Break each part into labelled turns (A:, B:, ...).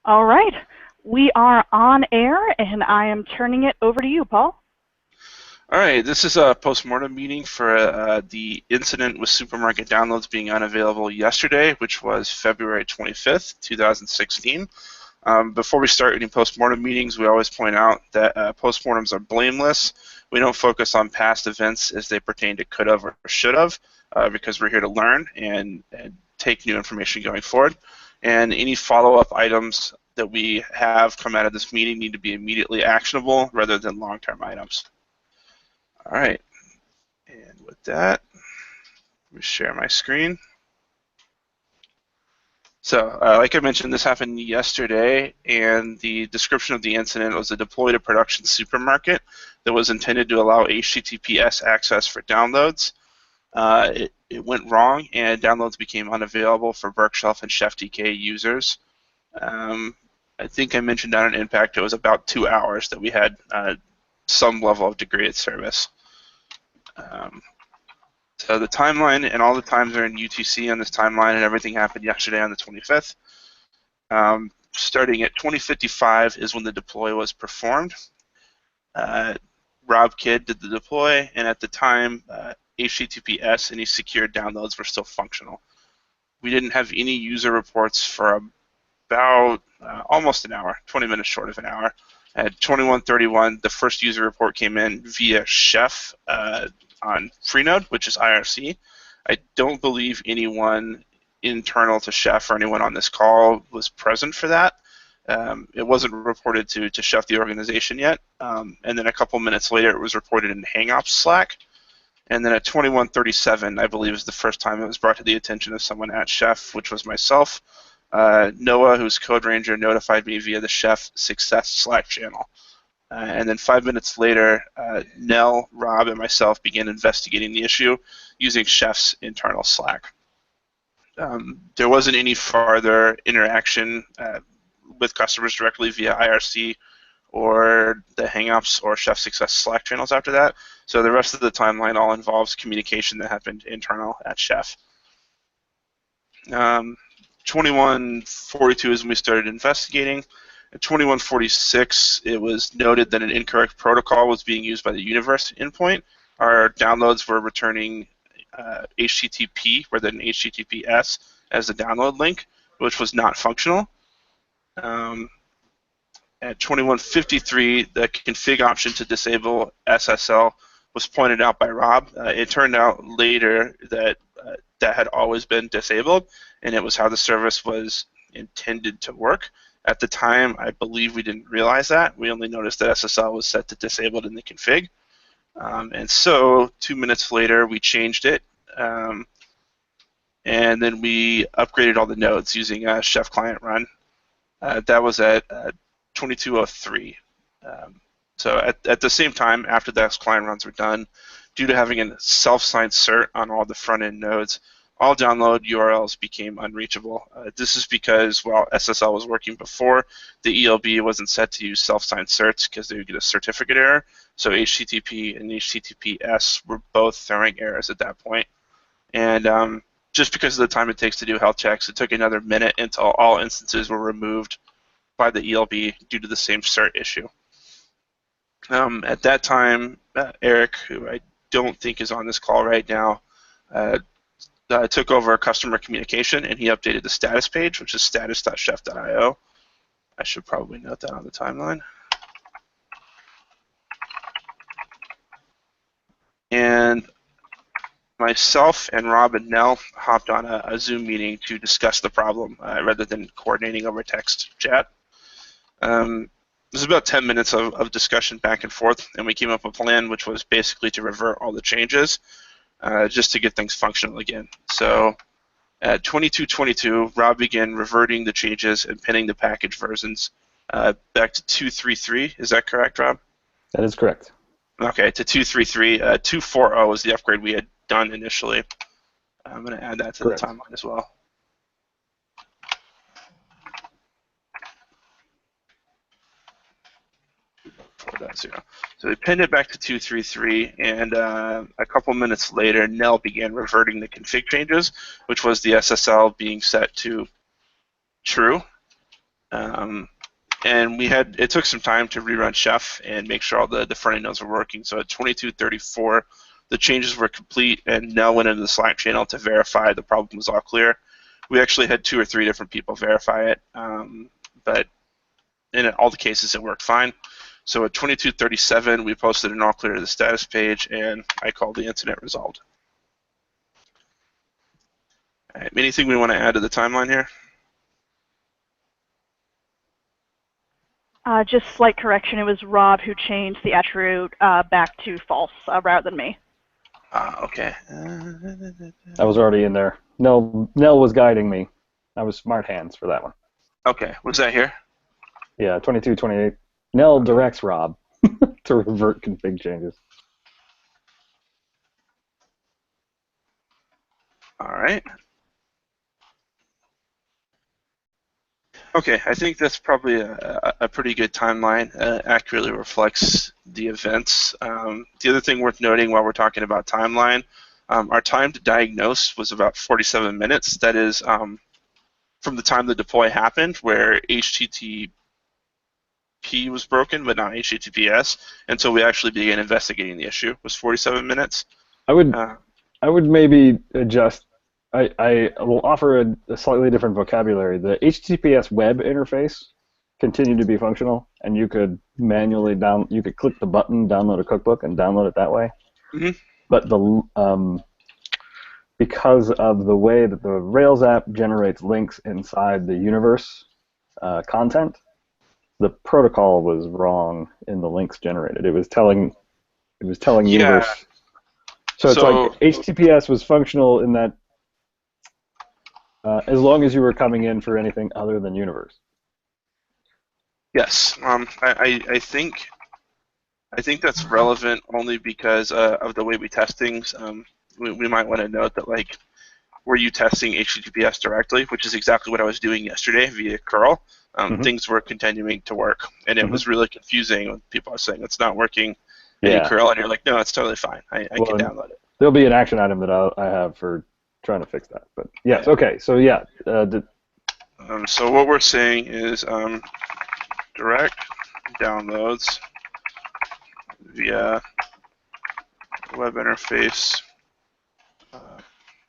A: All right, we are on air, and I am turning it over to you, Paul.
B: All right, this is a post-mortem meeting for the incident with supermarket downloads being unavailable yesterday, which was February 25th, 2016. Before we start any post-mortem meetings, we always point out that post-mortems are blameless. We don't focus on past events as they pertain to could have or should have, because we're here to learn and take new information going forward. And any follow-up items that we have come out of this meeting need to be immediately actionable rather than long-term items. All right, and with that, let me share my screen. So, like I mentioned, this happened yesterday, and the description of the incident was a deploy to production supermarket that was intended to allow HTTPS access for downloads. It went wrong, and downloads became unavailable for Berkshelf and ChefDK users. I think I mentioned down in Impact it was about 2 hours that we had some level of degraded service. So the timeline and all the times are in UTC on this timeline, and everything happened yesterday on the 25th. Starting at 20:55 is when the deploy was performed. Rob Kidd did the deploy, and at the time, HTTPS and these secured downloads were still functional. We didn't have any user reports for about almost an hour, 20 minutes short of an hour. At 21:31, the first user report came in via Chef on Freenode, which is IRC. I don't believe anyone internal to Chef or anyone on this call was present for that. It wasn't reported to Chef, the organization, yet. And then a couple minutes later, it was reported in HangOps Slack. And then at 21:37, I believe, is the first time it was brought to the attention of someone at Chef, which was myself. Noah, who's Code Ranger, notified me via the Chef Success Slack channel. And then 5 minutes later, Nell, Rob, and myself began investigating the issue using Chef's internal Slack. There wasn't any farther interaction with customers directly via IRC or the Hangouts or Chef Success Slack channels after that. So the rest of the timeline all involves communication that happened internal at Chef. 21:42 is when we started investigating. At 21:46, it was noted that an incorrect protocol was being used by the Universe endpoint. Our downloads were returning HTTP rather than HTTPS as the download link, which was not functional. At 21:53, the config option to disable SSL was pointed out by Rob. It turned out later that that had always been disabled, and it was how the service was intended to work. At the time, I believe we didn't realize that. We only noticed that SSL was set to disabled in the config. And so 2 minutes later, we changed it. And then we upgraded all the nodes using Chef Client Run. That was at 22:03. So at the same time, after those client runs were done, due to having a self-signed cert on all the front-end nodes, all download URLs became unreachable. This is because while SSL was working before, the ELB wasn't set to use self-signed certs because they would get a certificate error. So HTTP and HTTPS were both throwing errors at that point. And just because of the time it takes to do health checks, it took another minute until all instances were removed by the ELB due to the same cert issue. At that time, Eric, who I don't think is on this call right now, took over customer communication, and he updated the status page, which is status.chef.io. I should probably note that on the timeline. And myself and Rob and Nell hopped on a Zoom meeting to discuss the problem rather than coordinating over text chat. It was about 10 minutes of discussion back and forth, and we came up with a plan which was basically to revert all the changes just to get things functional again. So at 22:22, Rob began reverting the changes and pinning the package versions back to 2.3.3. Is that correct, Rob?
C: That is correct.
B: Okay, to 2.3.3. 2.4.0 was the upgrade we had done initially. I'm going to add that to the timeline as well. So we pinned it back to 2.3.3, and a couple minutes later, Nell began reverting the config changes, which was the SSL being set to true. And it took some time to rerun Chef and make sure all the front-end nodes were working. So at 22:34, the changes were complete, and Nell went into the Slack channel to verify the problem was all clear. We actually had 2 or 3 different people verify it, but in all the cases it worked fine. So at 22:37, we posted an all clear to the status page, and I called the incident resolved. All right, anything we want to add to the timeline here?
A: Just slight correction. It was Rob who changed the attribute back to false rather than me.
B: Okay.
C: I was already in there. Nell was guiding me. I was smart hands for that one.
B: Okay, was that here?
C: Yeah, 22:28. Nell directs Rob to revert config changes.
B: All right. Okay, I think that's probably a pretty good timeline. Accurately reflects the events. The other thing worth noting while we're talking about timeline, our time to diagnose was about 47 minutes. That is from the time the deploy happened, where HTTP was broken, but not HTTPS, until we actually began investigating the issue, was 47 minutes.
C: I would maybe adjust. I will offer a slightly different vocabulary. The HTTPS web interface continued to be functional, and you could manually you could click the button, download a cookbook, and download it that way.
B: Mm-hmm.
C: But because of the way that the Rails app generates links inside the universe content, the protocol was wrong in the links generated. It was telling universe. So it's like HTTPS was functional in that as long as you were coming in for anything other than universe.
B: Yes, I think that's relevant only because of the way we test things. We might want to note that, like, were you testing HTTPS directly, which is exactly what I was doing yesterday via curl. Things were continuing to work, and it was really confusing when people are saying it's not working. And you curl, and you're like, no, it's totally fine. I can download it.
C: There'll be an action item that I have for trying to fix that. But yes, okay. So yeah.
B: So what we're saying is direct downloads via web interface,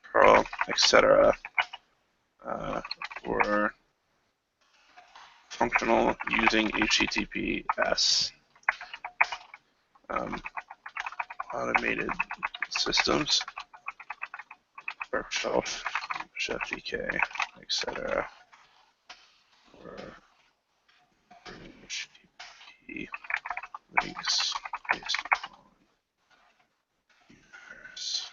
B: curl, etc. Were functional using HTTPS. Automated systems, Shelf, Chef VK, etc. Or HTTP links based on universe.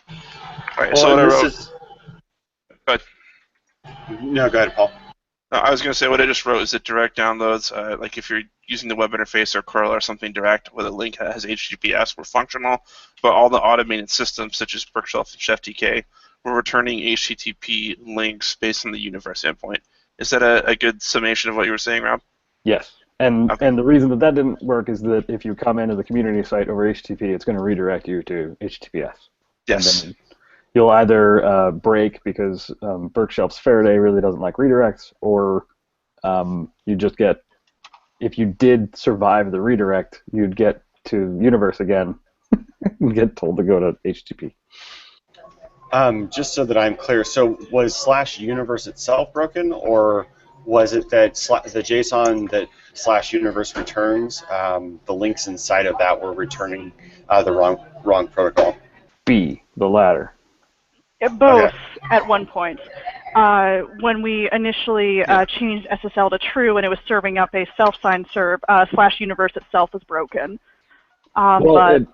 B: All right, so what I wrote. Go ahead.
D: No, go ahead, Paul.
B: I was going to say what I just wrote is that direct downloads, like if you're using the web interface or curl or something direct with a link that has HTTPS, were functional, but all the automated systems such as Berkshelf and ChefTK were returning HTTP links based on the universe endpoint. Is that a good summation of what you were saying, Rob?
C: Yes, and the reason that didn't work is that if you come into the community site over HTTP, it's going to redirect you to HTTPS.
B: Yes.
C: And then you'll either break because Berkshelf's Faraday really doesn't like redirects, or you just get, if you did survive the redirect, you'd get to universe again and get told to go to HTTP.
D: Just so that I'm clear, so was /universe itself broken, or was it that the JSON that /universe returns, the links inside of that were returning the wrong protocol?
C: B, the latter.
A: Both at one point. When we initially changed SSL to true and it was serving up a self-signed serve, /universe itself was broken.
C: Well,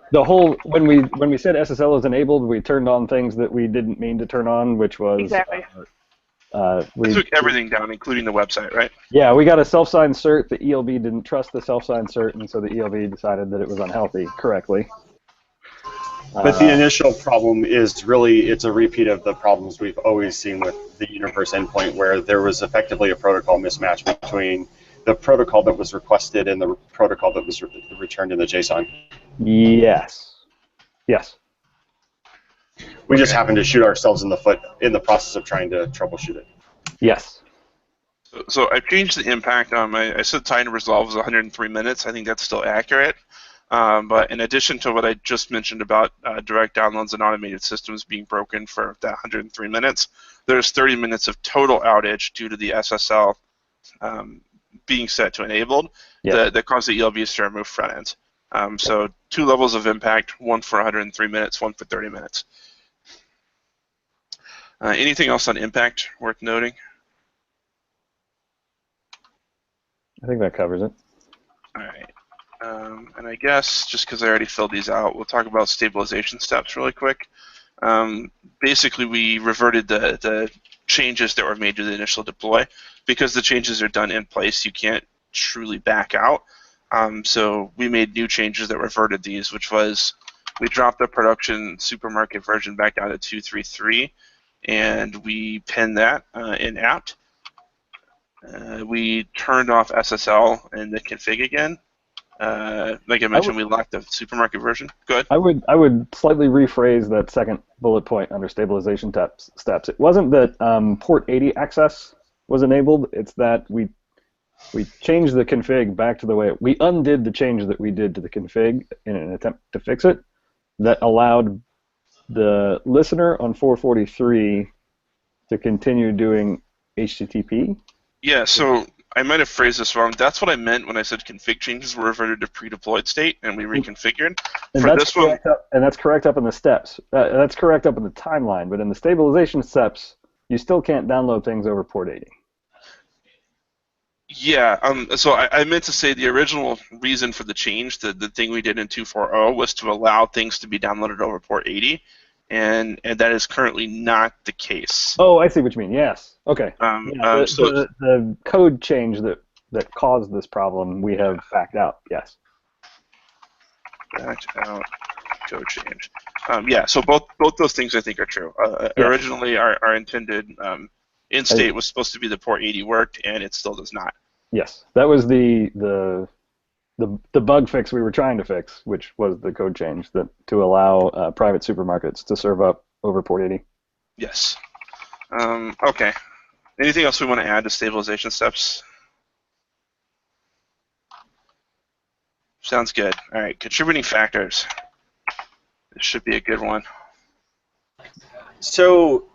C: when we said SSL is enabled, we turned on things that we didn't mean to turn on, which was
A: exactly.
B: We took everything down, including the website, right?
C: Yeah, we got a self-signed cert. The ELB didn't trust the self-signed cert, and so the ELB decided that it was unhealthy correctly.
D: But the initial problem is really, it's a repeat of the problems we've always seen with the universe endpoint, where there was effectively a protocol mismatch between the protocol that was requested and the protocol that was returned in the JSON.
C: Yes. Yes.
D: We just happened to shoot ourselves in the foot in the process of trying to troubleshoot it.
C: Yes.
B: So I changed the impact on I said time to resolve was 103 minutes. I think that's still accurate. But in addition to what I just mentioned about direct downloads and automated systems being broken for that 103 minutes, there's 30 minutes of total outage due to the SSL being set to enabled that caused the ELBs to remove front ends. So 2 levels of impact, one for 103 minutes, one for 30 minutes. Anything else on impact worth noting?
C: I think that covers it.
B: All right. And I guess, just because I already filled these out, we'll talk about stabilization steps really quick. Basically, we reverted the changes that were made to the initial deploy. Because the changes are done in place, you can't truly back out. So we made new changes that reverted these, which was we dropped the production supermarket version back down to 2.3.3, and we pinned that in apt. We turned off SSL in the config again. Like I mentioned, we locked the supermarket version. Good.
C: I would slightly rephrase that second bullet point under stabilization steps. It wasn't that port 80 access was enabled. It's that we changed the config back to the way we undid the change that we did to the config in an attempt to fix it. That allowed the listener on 443 to continue doing HTTP.
B: Yeah. So I might have phrased this wrong. That's what I meant when I said config changes were reverted to pre-deployed state and we reconfigured.
C: And that's correct up in the steps. That's correct up in the timeline, but in the stabilization steps, you still can't download things over port 80.
B: Yeah. So I meant to say the original reason for the change, the thing we did in 2.4.0, was to allow things to be downloaded over port 80, and that is currently not the case.
C: Oh, I see what you mean. Yes. Okay. The code change that caused this problem, we have backed out. Yes.
B: Backed out code change. Yeah. So both those things I think are true. Yes. Originally, our intended in state was supposed to be the port 80 worked, and it still does not.
C: Yes, that was the bug fix we were trying to fix, which was the code change to allow private supermarkets to serve up over port 80.
B: Yes. Okay. Anything else we want to add to stabilization steps? Sounds good. All right. Contributing factors. This should be a good one.
D: So,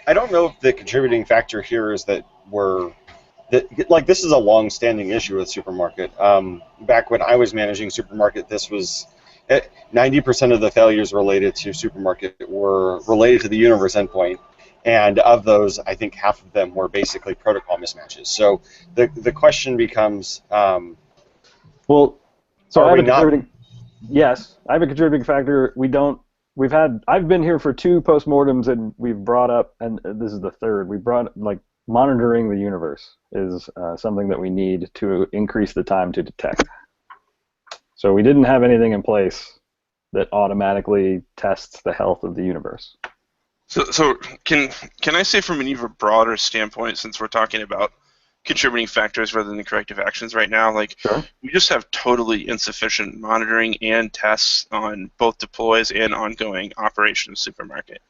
D: I don't know if the contributing factor here is that this is a long-standing issue with Supermarket. Back when I was managing Supermarket, this was 90% of the failures related to Supermarket were related to the universe endpoint, and of those, I think half of them were basically protocol mismatches. So the question becomes,
C: Yes, I have a contributing factor. I've been here for 2 postmortems, and we've brought up, and this is the third. We brought monitoring the universe is something that we need to increase the time to detect. So we didn't have anything in place that automatically tests the health of the universe.
B: So can I say from an even broader standpoint, since we're talking about contributing factors rather than corrective actions right now,
C: Sure.
B: We just have totally insufficient monitoring and tests on both deploys and ongoing operation of Supermarket.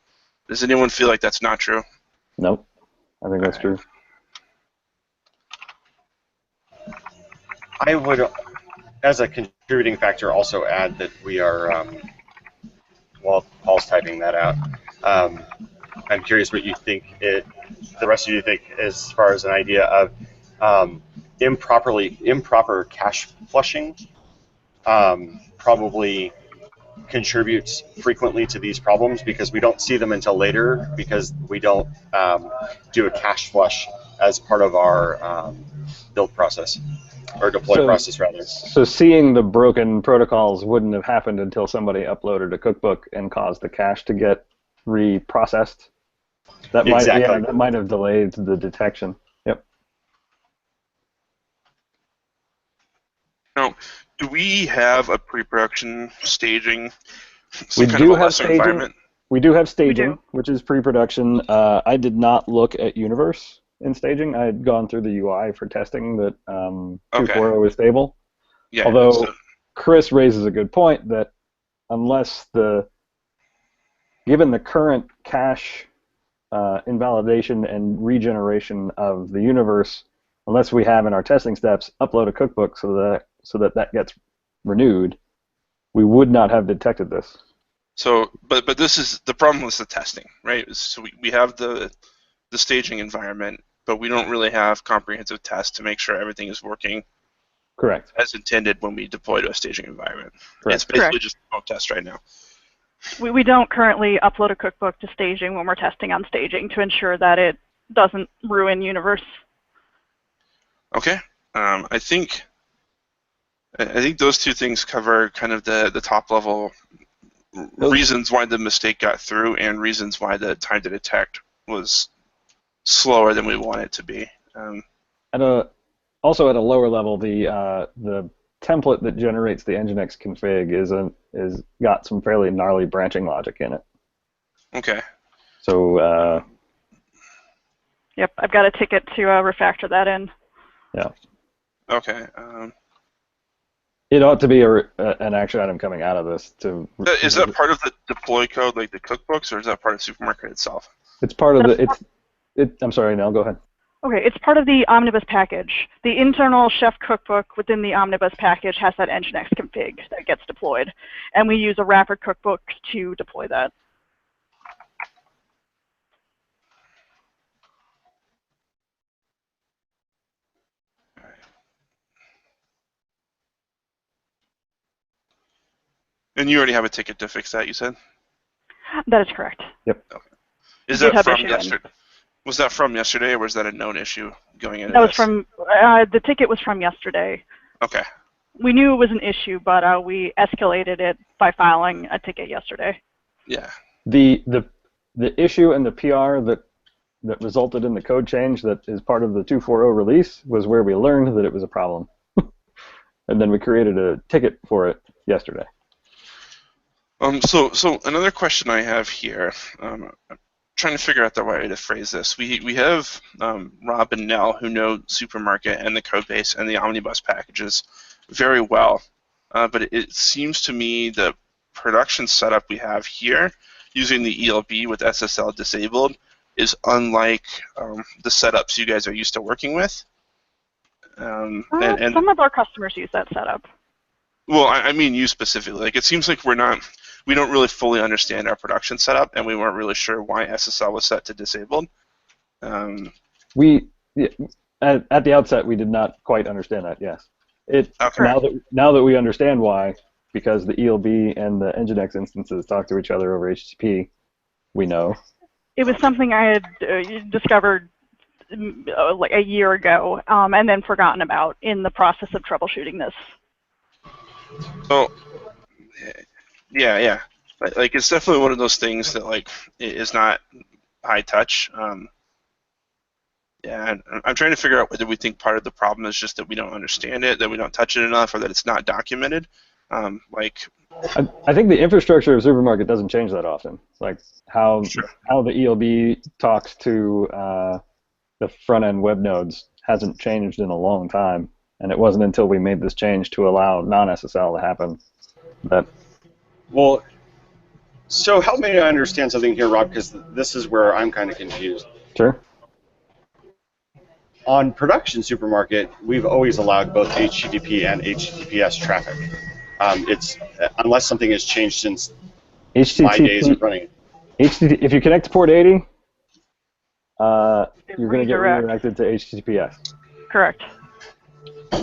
B: Does anyone feel like that's not true?
C: Nope. I think that's true.
D: I would, as a contributing factor, also add that we are, while Paul's typing that out, I'm curious what you think the rest of you think as far as an idea of improper cache flushing probably contributes frequently to these problems because we don't see them until later because we don't do a cache flush as part of our build process, or deploy process rather.
C: So seeing the broken protocols wouldn't have happened until somebody uploaded a cookbook and caused the cache to get reprocessed? That might have delayed the detection. Yep.
B: Now, do we have a pre-production staging?
C: We do have staging. We do have staging, which is pre-production. I did not look at Universe in staging. I had gone through the UI for testing that 2.4.0 is stable.
B: Yeah,
C: although Chris raises a good point that unless given the current cache invalidation and regeneration of the universe unless we have in our testing steps upload a cookbook so that gets renewed. We would not have detected this.
B: So, but this is the problem with the testing, right? So we have the staging environment, but we don't really have comprehensive tests to make sure everything is working
C: Correct.
B: as intended when we deploy to a staging environment.
C: Correct.
B: It's basically
A: Correct.
B: just a smoke test right now.
A: We don't currently upload a cookbook to staging when we're testing on staging to ensure that it doesn't ruin universe.
B: Okay. I think those two things cover kind of the top level reasons why the mistake got through and reasons why the time to detect was slower than we want it to be.
C: Also at a lower level, the template that generates the Nginx config is got some fairly gnarly branching logic in it.
B: Okay.
C: So.
A: Yep, I've got a ticket to refactor that in.
C: Yeah.
B: Okay.
C: It ought to be an action item coming out of this.
B: Is that part of the deploy code, like the cookbooks, or is that part of Supermarket itself?
C: It's part of I'm sorry, Nell, go ahead.
A: Okay, it's part of the Omnibus package. The internal chef cookbook within the Omnibus package has that Nginx config that gets deployed, and we use a wrapper cookbook to deploy that.
B: And you already have a ticket to fix that, you said?
A: That is correct.
C: Yep.
B: Okay. Is that
A: GitHub
B: from
A: issue
B: yesterday? Was that from yesterday, or was that a known issue going into
A: That was
B: this?
A: from, the ticket was from yesterday.
B: Okay.
A: We knew it was an issue, but we escalated it by filing a ticket yesterday.
B: Yeah.
C: The issue and the PR that resulted in the code change that is part of the 2.4.0 release was where we learned that it was a problem. And then we created a ticket for it yesterday.
B: So another question I have here, I'm trying to figure out the right way to phrase this. We have Rob and Nell who know Supermarket and the code base and the Omnibus packages very well, but it seems to me the production setup we have here using the ELB with SSL disabled is unlike the setups you guys are used to working with.
A: Some of our customers use that setup.
B: Well, I mean you specifically. Like, it seems like we don't really fully understand our production setup, and we weren't really sure why SSL was set to disabled.
C: At the outset, we did not quite understand that. Yes.
B: Okay.
C: Now that we understand why, because the ELB and the Nginx instances talk to each other over HTTP, we know.
A: It was something I had discovered like a year ago, and then forgotten about in the process of troubleshooting this.
B: So, yeah. Like, it's definitely one of those things that, like, is not high touch. Yeah, I'm trying to figure out whether we think part of the problem is just that we don't understand it, that we don't touch it enough, or that it's not documented. I
C: think the infrastructure of Supermarket doesn't change that often. Like how the ELB talks to the front-end web nodes hasn't changed in a long time, and it wasn't until we made this change to allow non-SSL to happen that.
D: Well, so help me to understand something here, Rob, because this is where I'm kind of confused.
C: Sure.
D: On production Supermarket, we've always allowed both HTTP and HTTPS traffic. It's unless something has changed since my days of running it.
C: If you connect to port 80, you're going to get redirected to HTTPS.
A: Correct.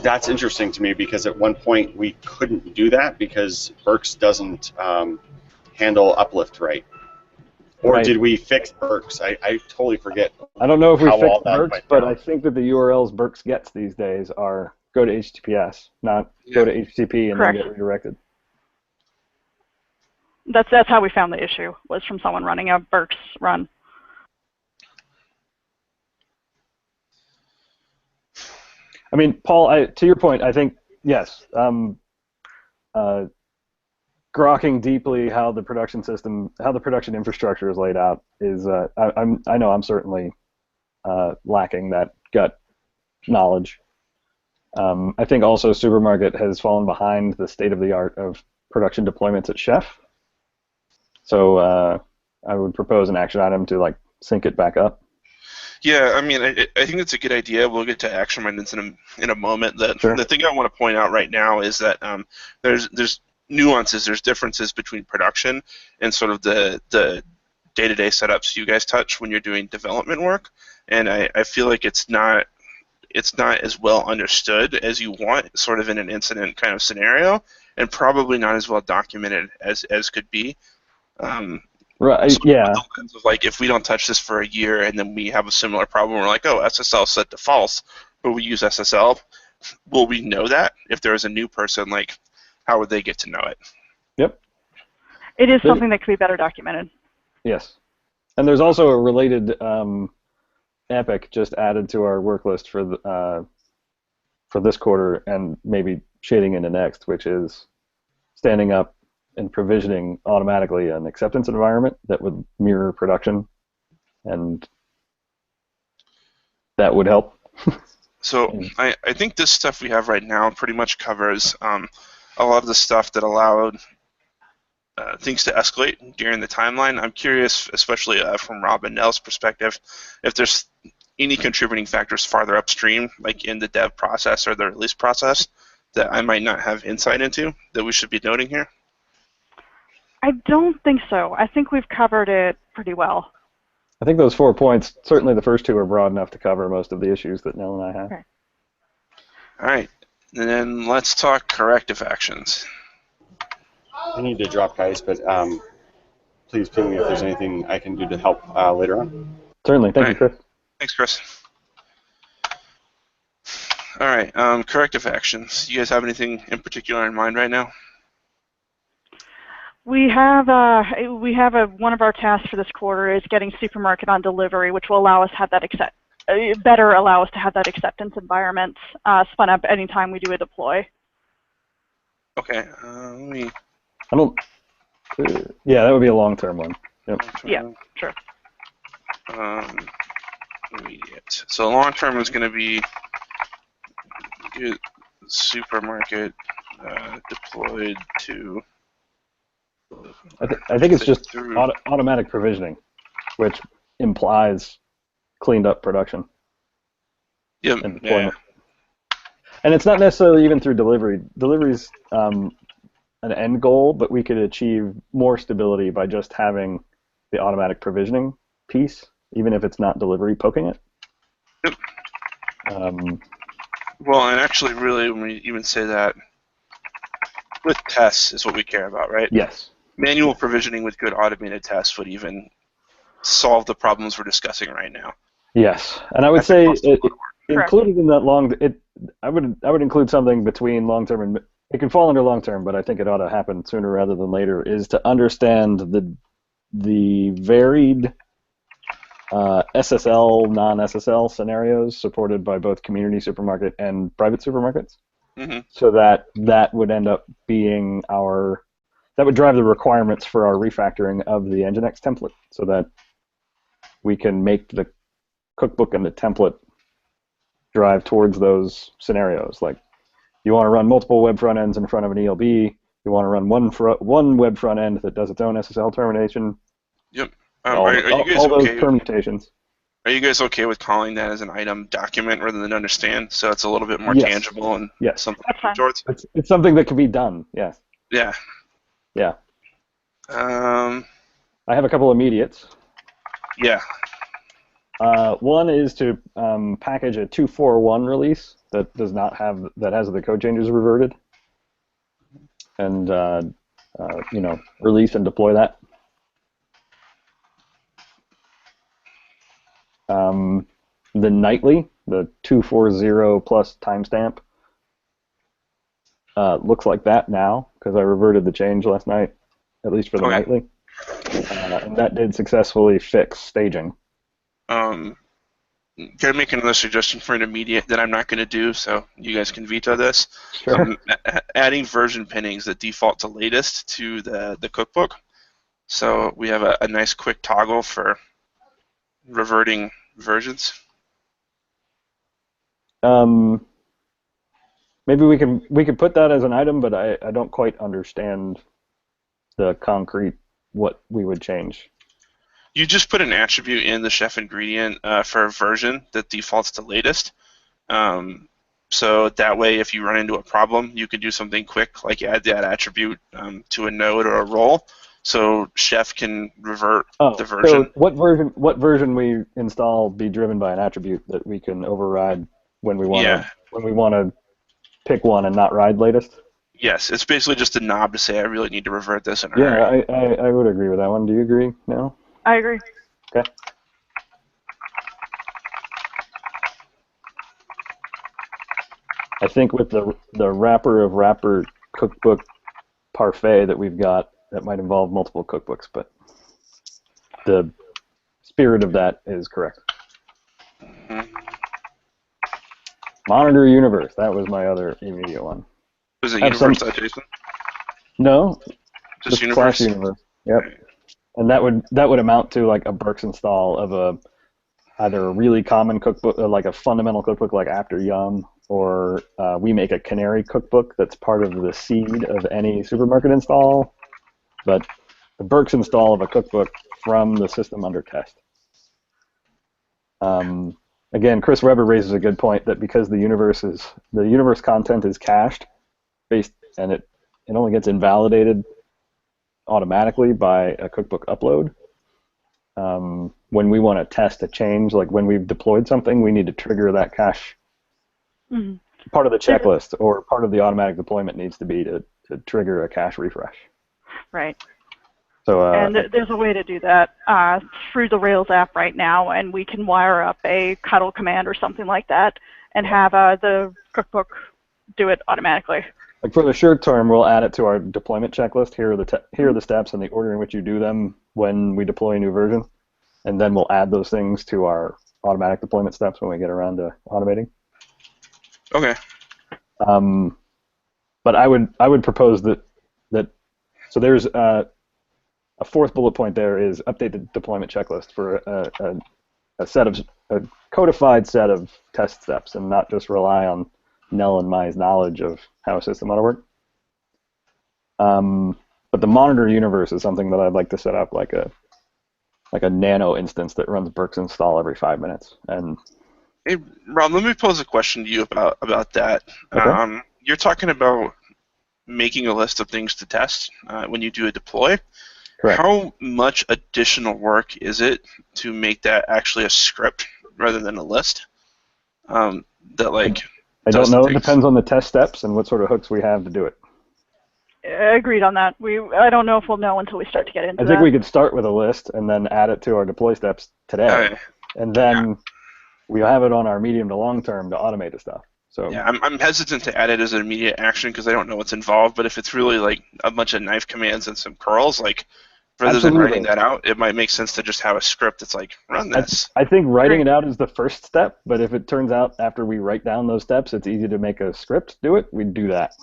D: That's interesting to me because at one point we couldn't do that because Burks doesn't handle uplift right. Or did we fix Burks? I totally forget.
C: I don't know if we fixed Burks, but I think that the URLs Burks gets these days are go to HTTPS, not go to HTTP and then get redirected.
A: That's how we found the issue, was from someone running a Burks run.
C: I mean, Paul, to your point, I think, yes, grokking deeply how the production system, how the production infrastructure is laid out is, I know I'm certainly lacking that gut knowledge. I think also Supermarket has fallen behind the state-of-the-art of production deployments at Chef. So I would propose an action item to sync it back up.
B: Yeah, I mean, I think that's a good idea. We'll get to action items in a moment.
C: Sure.
B: The thing I want to point out right now is that there's nuances, there's differences between production and sort of the day-to-day setups you guys touch when you're doing development work, and I feel like it's not as well understood as you want, sort of in an incident kind of scenario, and probably not as well documented as could be.
C: Right.
B: Sort of
C: Yeah.
B: with the lens of, like, if we don't touch this for a year and then we have a similar problem, we're like, oh, SSL set to false, but we use SSL. Will we know that? If there is a new person, like, how would they get to know it?
C: Yep.
A: It is something that could be better documented.
C: Yes. And there's also a related epic just added to our work list for this quarter and maybe shading into next, which is standing up and provisioning automatically an acceptance environment that would mirror production, and that would help.
B: So I think this stuff we have right now pretty much covers a lot of the stuff that allowed things to escalate during the timeline. I'm curious, especially from Rob and Nell's perspective, if there's any contributing factors farther upstream, like in the dev process or the release process, that I might not have insight into that we should be noting here.
A: I don't think so. I think we've covered it pretty well.
C: I think those 4 points, certainly the first two, are broad enough to cover most of the issues that Nell and I have.
A: Okay.
B: All right, and then let's talk corrective actions.
D: I need to drop, guys, but please ping me if there's anything I can do to help later on.
C: Certainly. Thank you, Chris.
B: Thanks, Chris. All right, corrective actions. You guys have anything in particular in mind right now?
A: We have one of our tasks for this quarter is getting supermarket on delivery, which will allow us to have that better allow us to have that acceptance environment spun up anytime we do a deploy.
B: Okay, let me.
C: I don't. Yeah, that would be a long-term one. Yep.
A: Yeah, sure.
B: Immediate. So long-term is going to be get supermarket deployed to.
C: I think it's just automatic provisioning, which implies cleaned up production.
B: Yep.
C: And deployment. Yeah. And it's not necessarily even through delivery. Delivery's an end goal, but we could achieve more stability by just having the automatic provisioning piece, even if it's not delivery poking it.
B: Yep. Well, and actually, really, when we even say that, with tests is what we care about, right?
C: Yes.
B: Manual provisioning with good automated tests would even solve the problems we're discussing right now.
C: Yes, and I would say included in that I would include something between long-term and it can fall under long-term, but I think it ought to happen sooner rather than later. Is to understand the varied SSL, non-SSL scenarios supported by both community supermarket and private supermarkets.
B: Mm-hmm.
C: So that would end up being that would drive the requirements for our refactoring of the Nginx template, so that we can make the cookbook and the template drive towards those scenarios. Like, you want to run multiple web front ends in front of an ELB. You want to run one web front end that does its own SSL termination.
B: Yep.
C: Are you guys all those permutations.
B: Are you guys okay with calling that as an item document rather than understand, so it's a little bit more tangible and something to move towards?
C: It's something that can be done. Yes.
B: Yeah.
C: Yeah.
B: I
C: have a couple immediates.
B: Yeah.
C: One is to package a 2.4.1 release that has the code changes reverted, and release and deploy that. The nightly, the 2.4.0 plus timestamp, looks like that now because I reverted the change last night, at least for the nightly, and that did successfully fix staging.
B: Can I make another suggestion for an immediate that I'm not going to do, so you guys can veto this?
C: Sure.
B: Adding version pinnings that default to latest to the cookbook, so we have a nice quick toggle for reverting versions.
C: Maybe we could put that as an item, but I don't quite understand the concrete what we would change.
B: You just put an attribute in the chef ingredient for a version that defaults to latest. So that way, if you run into a problem, you can do something quick, like add that attribute to a node or a role, so chef can revert the version.
C: So what version we install be driven by an attribute that we can override when we want to pick one and not ride latest?
B: Yes, it's basically just a knob to say I really need to revert this in a
C: hurry.
B: Yeah,
C: I would agree with that one. Do you agree now?
A: I agree.
C: Okay. I think with the wrapper of wrapper cookbook parfait that we've got, that might involve multiple cookbooks, but the spirit of that is correct.
B: Mm-hmm.
C: Monitor universe. That was my other immediate one.
B: Was it universe, Jason?
C: No.
B: Just universe.
C: Universe. Yep. And that would amount to like a Burke's install of either a really common cookbook, like a fundamental cookbook like After Yum, or we make a canary cookbook that's part of the seed of any supermarket install, but the Burke's install of a cookbook from the system under test. Again, Chris Webber raises a good point that because the universe content is cached, and it only gets invalidated automatically by a cookbook upload. When we want to test a change, like when we've deployed something, we need to trigger that cache. Mm-hmm. Part of the checklist or part of the automatic deployment needs to be to trigger a cache refresh.
A: Right.
C: So,
A: and there's a way to do that through the Rails app right now, and we can wire up a cuddle command or something like that and have the cookbook do it automatically.
C: Like for the short term, we'll add it to our deployment checklist. Here are the steps and the order in which you do them when we deploy a new version, and then we'll add those things to our automatic deployment steps when we get around to automating.
B: Okay.
C: But I would propose that so there's a fourth bullet point there is update the deployment checklist for a codified set of test steps and not just rely on Nell and Mai's knowledge of how a system ought to work. But the monitor universe is something that I'd like to set up like a nano instance that runs Burke's install every 5 minutes. And
B: hey, Rob, let me pose a question to you about that.
C: Okay.
B: You're talking about making a list of things to test when you do a deploy.
C: Correct.
B: How much additional work is it to make that actually a script rather than a list? I
C: don't know. It depends on the test steps and what sort of hooks we have to do it.
A: Agreed on that. I don't know if we'll know until we start to get into that.
C: I think we could start with a list and then add it to our deploy steps today, and then we'll have it on our medium to long term to automate the stuff. So
B: yeah, I'm hesitant to add it as an immediate action because I don't know what's involved. But if it's really like a bunch of knife commands and some curls, like rather than writing that out, it might make sense to just have a script that's like run this.
C: I think writing it out is the first step, but if it turns out after we write down those steps, it's easy to make a script do it, we'd do that.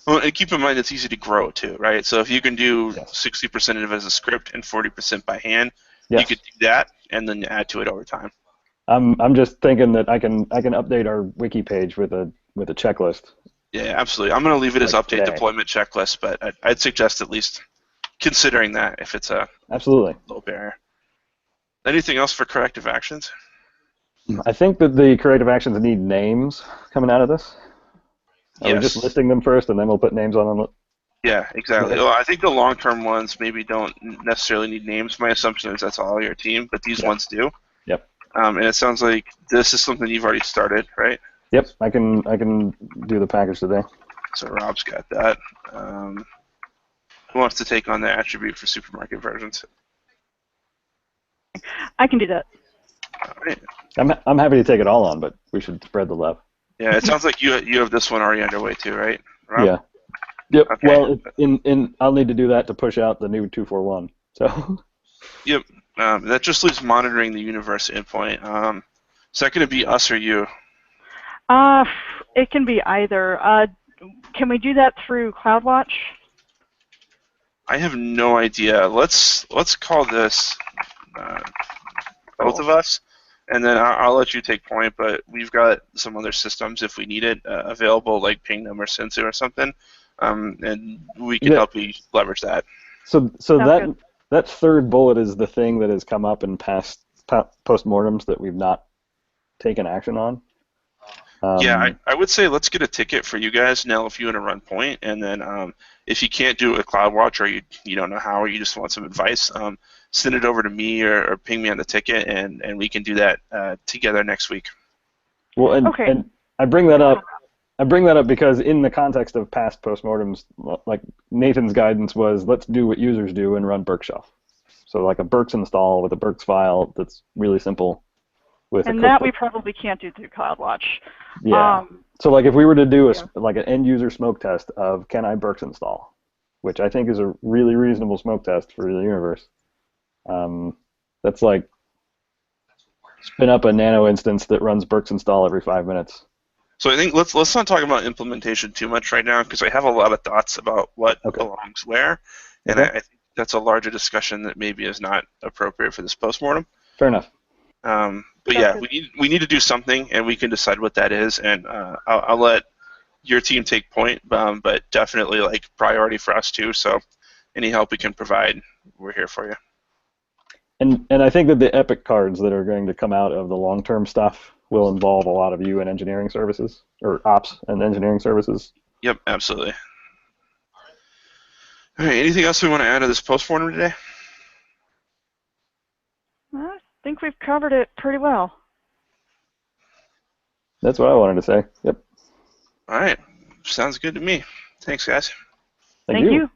B: Well, and keep in mind it's easy to grow too, right? So if you can do 60% of it as a script and 40% by hand, you could do that and then add to it over time.
C: I'm just thinking that I can update our wiki page with a checklist.
B: Yeah, absolutely. I'm going to leave it as update
C: today.
B: Deployment checklist, but I'd suggest at least considering that if it's a low barrier. Anything else for corrective actions?
C: I think that the corrective actions need names coming out of this. Are we just listing them first, and then we'll put names on them?
B: Yeah, exactly. Well, I think the long-term ones maybe don't necessarily need names. My assumption is that's all your team, but these ones do.
C: Yep.
B: And it sounds like this is something you've already started, right?
C: Yep, I can do the package today.
B: So Rob's got that. Who wants to take on the attribute for supermarket versions?
A: I can do that.
B: All right.
C: I'm happy to take it all on, but we should spread the love.
B: Yeah, it sounds like you have this one already underway too, right, Rob?
C: Yeah. Yep.
B: Okay.
C: Well, I'll need to do that to push out the new 241. So.
B: Yep. That just leaves monitoring the universe endpoint. Is that going to be us or you?
A: It can be either. Can we do that through CloudWatch?
B: I have no idea. Let's call this both of us, and then I'll let you take point. But we've got some other systems if we need it available, like Pingdom or Sensu or something, and we can help you leverage that.
C: So that that third bullet is the thing that has come up in past postmortems that we've not taken action on.
B: Yeah, I would say let's get a ticket for you guys now if you want to run point, and then if you can't do it with CloudWatch or you don't know how or you just want some advice, send it over to me or ping me on the ticket, and we can do that together next week.
C: Well,
A: Okay.
C: and I bring that up. I bring that up because in the context of past postmortems, like Nathan's guidance was, let's do what users do and run Burkshelf. So like a Burks install with a Burks file that's really simple.
A: And that we probably can't do through CloudWatch.
C: Yeah. So like if we were to do like an end user smoke test of can I Burks install, which I think is a really reasonable smoke test for the universe. That's like spin up a nano instance that runs Burks install every 5 minutes.
B: So I think let's not talk about implementation too much right now because I have a lot of thoughts about what belongs where, and I think that's a larger discussion that maybe is not appropriate for this postmortem.
C: Fair enough.
B: But yeah, we need to do something, and we can decide what that is. And I'll let your team take point, but definitely like priority for us too. So any help we can provide, we're here for you.
C: And I think that the epic cards that are going to come out of the long-term stuff will involve a lot of you in engineering services or ops and engineering services.
B: Yep, absolutely. All right, anything else we want to add to this postmortem today?
A: I think we've covered it pretty well.
C: That's what I wanted to say. Yep.
B: All right, sounds good to me. Thanks, guys.
C: Thank you.